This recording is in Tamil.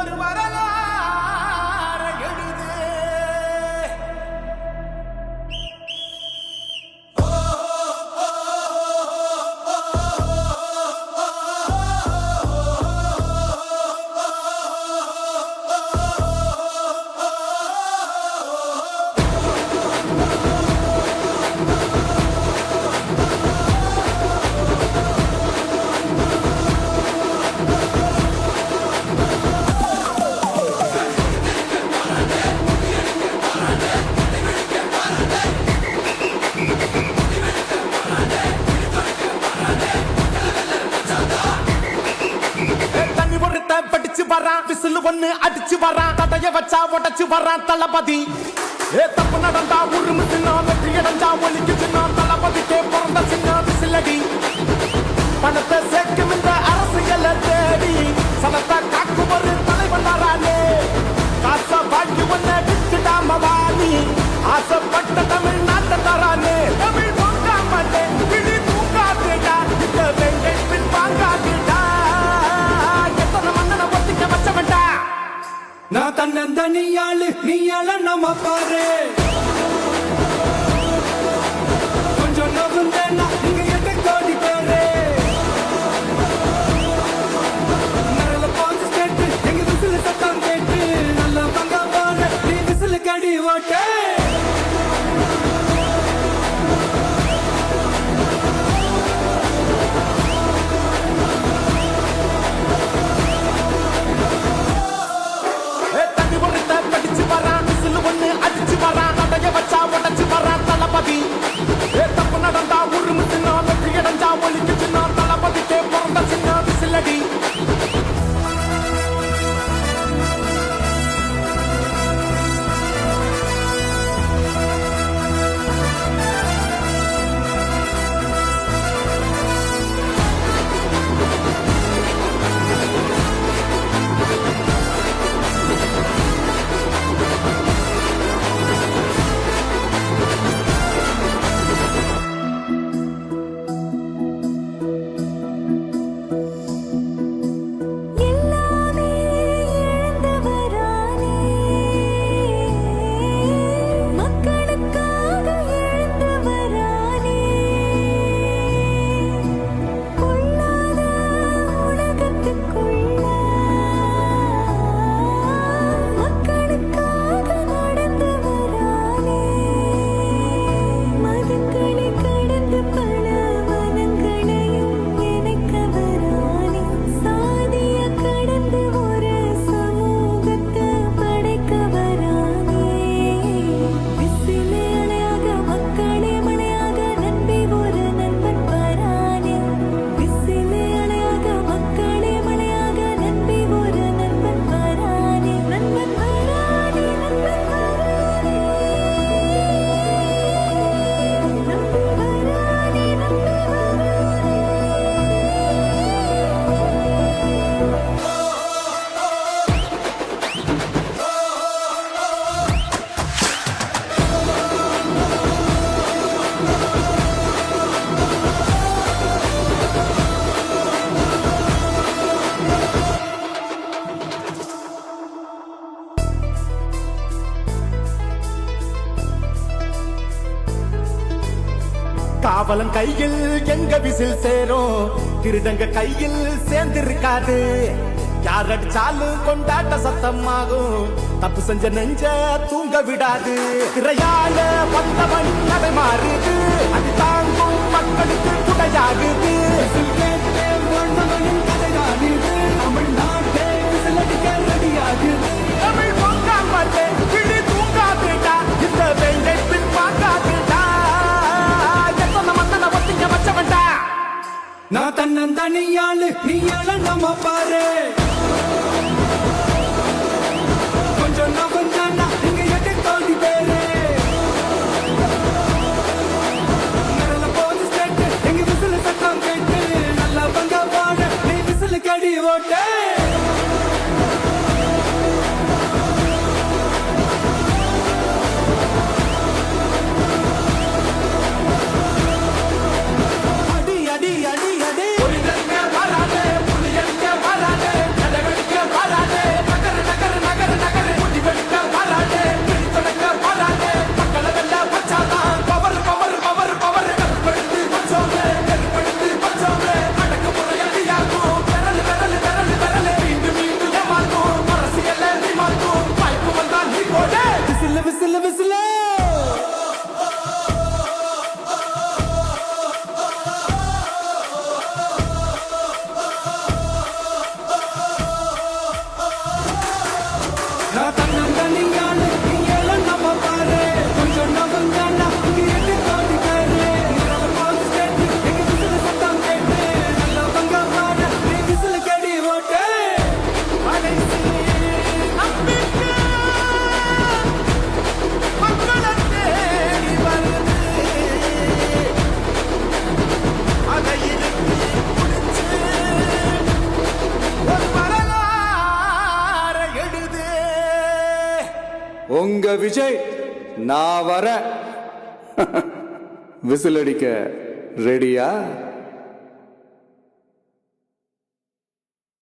ஒரு வரலாற எழுது. படிச்சு வரான் விசில் ஒண்ணு அடிச்சு வரான் தடைய வச்சா உடச்சு வரான் தளபதி. தப்பு நடந்தா உருமு சின்ன வெற்றி அடைஞ்சா ஒலிக்கு சின்ன தளபதிக்கே பிறந்த சின்ன விசிலடி. பணத்தை சேர்க்கும் இந்த அரசியலை தேடி சனத்தை காக்கும் ஒரு தலைவன் வரானே. காச வாங்கி ஒன்ன விட்டுடாம வாணி ஆசைப்பட்ட தமிழ்நாட்டை தரானே. தமிழ் தூங்காமட்டே கிளி தூங்காதுடா இந்த வெங்கை பின் வாங்காதுடா. நான் தன்னந்த நீயாள நம்ம பாரு கொஞ்சம் நவுந்தேன்னா இங்க எட்டு கோடி பேரு நல்ல பாஞ்சு கேட்டு எங்க விசில் சத்தம் கேட்டு நல்ல பங்க பாரு நீ விசில் கடி ஓட்டு. படிச்சு வரான் விசில் ஒண்ணு அடிச்சு வரான் தடைய வச்சா உடச்சு வரான் தளபதி. தப்பு நடந்தா உருமு சின்ன வெற்றி அடைஞ்சா ஒலிக்கு சின்ன தளபதிக்கே பிறந்த சின்ன விசிலடி. காவலன் கையில் எங்க விசில் சேரும் திருடங்க கையில் சேர்ந்திருக்காது. யார் அடிச்சாலும் கொண்டாட்ட சத்தமாகும் தப்பு செஞ்ச நெஞ்ச தூங்க விடாது. திரையால வந்தவன் நடை மாறுது அது தாங்கும் மக்களுக்கு குடையாகுது. தமிழ்நாட்டே விசில் அடிக்க ரெடியாகுது. தமிழ் பொங்காமட்டே கிளி தூங்காதுடா இந்த வெங்கை பின் வாங்காதுடா. நான் தன்னந்த நீயாள நம்ம பாரு கொஞ்சம் நவுந்தேன்னா இங்க எட்டு கோடி பேரு நல்ல போலீஸ் கேட்டு எங்க விசில் சத்தம் கேட்டு நல்ல பங்க பாடு நீ விசில் கடி ஓட்டு. அடி அடி அடி அடி நான் தன்னந்தனியாளு, நீ எல்லாம் நம்ம பாரு. கொஞ்சம் நவந்தாண்டா, இங்க எட்டு கோடி பேரு. இரவு போது state, எங்க விசில் சத்தம் கேட்டு. நல்லவங்க பாரு, நீ விசில் கடி ஓட்டு. கடைசி நம்பிக்கை மக்களை தேடி வருது. அதை இழுத்து முடிச்சு ஒரு வரலாறு எழுது. உங்க விஜய் நான் வர விசில் அடிக்க ரெடியா?